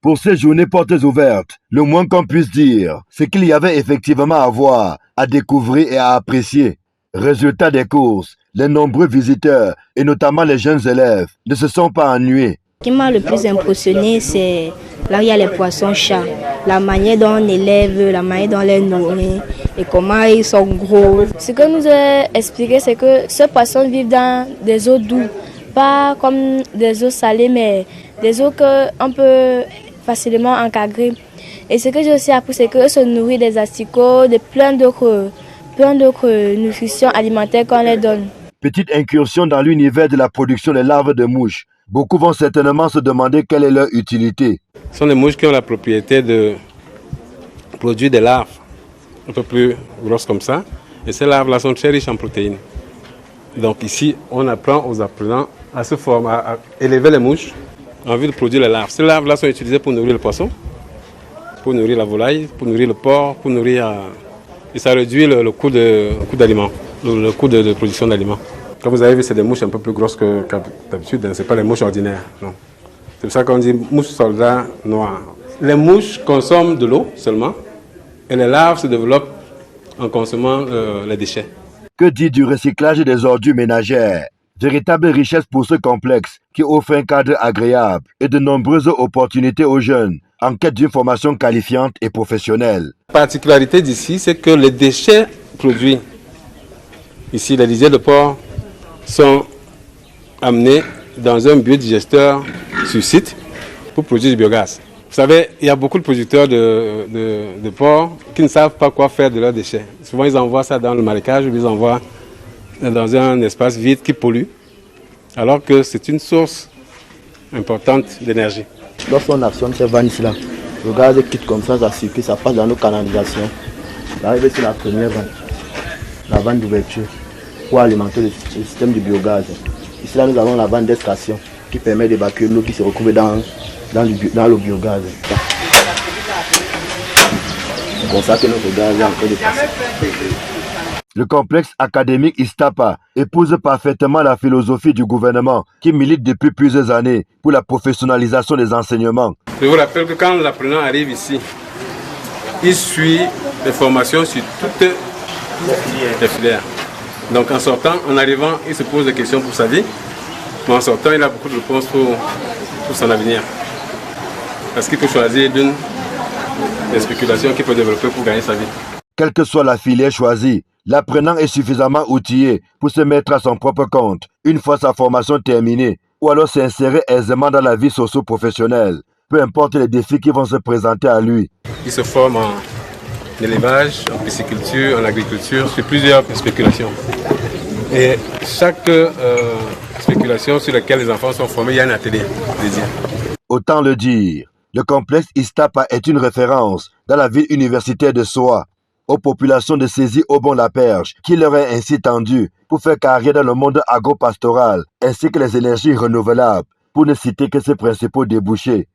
Pour ces journées portes ouvertes, le moins qu'on puisse dire, c'est qu'il y avait effectivement à voir, à découvrir et à apprécier. Résultat des courses, les nombreux visiteurs, et notamment les jeunes élèves, ne se sont pas ennuyés. Ce qui m'a le plus impressionné, c'est là où il y a les poissons-chats. La manière dont on élève, la manière dont on les nourrit et comment ils sont gros. Ce que nous a expliqué, c'est que ces poissons vivent dans des eaux douces, pas comme des eaux salées, mais des eaux qu'on peut facilement encadrer. Et ce que j'ai aussi appris, c'est qu'eux se nourrissent des asticots, de plein d'autres nutritions alimentaires qu'on les donne. Petite incursion dans l'univers de la production des larves de mouches. Beaucoup vont certainement se demander quelle est leur utilité. Ce sont des mouches qui ont la propriété de produire des larves un peu plus grosses comme ça. Et ces larves-là sont très riches en protéines. Donc ici, on apprend aux apprenants à se former, à élever les mouches en vue de produire les larves. Ces larves-là sont utilisées pour nourrir le poisson, pour nourrir la volaille, pour nourrir le porc, pour nourrir... Et ça réduit le coût d'aliments, le coût de production d'aliments. Comme vous avez vu, c'est des mouches un peu plus grosses que d'habitude, ce n'est pas les mouches ordinaires. Non. C'est pour ça qu'on dit mouches soldats noires. Les mouches consomment de l'eau seulement et les larves se développent en consommant les déchets. Que dire du recyclage des ordures ménagères? Véritable richesse pour ce complexe qui offre un cadre agréable et de nombreuses opportunités aux jeunes en quête d'une formation qualifiante et professionnelle. La particularité d'ici, c'est que les déchets produits, ici les lisières de porc, sont amenés dans un biodigesteur sur site pour produire du biogaz. Vous savez, il y a beaucoup de producteurs de porc qui ne savent pas quoi faire de leurs déchets. Souvent, ils envoient ça dans le marécage ou ils envoient dans un espace vide qui pollue, alors que c'est une source importante d'énergie. Lorsqu'on actionne ces vannes-là, le gaz quitte comme ça circule, ça passe dans nos canalisations. Ça arrive sur la première vanne, la vanne d'ouverture, pour alimenter le système du biogaz. Ici, là, nous avons la vanne d'extraction qui permet d'évacuer l'eau qui se retrouve dans le biogaz. C'est pour ça que notre gaz est en train de passer. Le complexe académique Istapa épouse parfaitement la philosophie du gouvernement qui milite depuis plusieurs années pour la professionnalisation des enseignements. Je vous rappelle que quand l'apprenant arrive ici, il suit des formations sur toutes les filières. Donc en sortant, en arrivant, il se pose des questions pour sa vie, mais en sortant, il a beaucoup de réponses pour son avenir. Parce qu'il peut choisir d'une des spéculations qu'il peut développer pour gagner sa vie. Quelle que soit la filière choisie, l'apprenant est suffisamment outillé pour se mettre à son propre compte une fois sa formation terminée ou alors s'insérer aisément dans la vie socio-professionnelle, peu importe les défis qui vont se présenter à lui. Il se forme en élevage, en pisciculture, en agriculture, sur plusieurs spéculations. Et chaque spéculation sur laquelle les enfants sont formés, il y a un atelier dédié. Autant le dire, le complexe Istapa est une référence dans la ville universitaire de Soa, aux populations de saisir au bon la perche qui leur est ainsi tendue pour faire carrière dans le monde agro-pastoral ainsi que les énergies renouvelables, pour ne citer que ses principaux débouchés.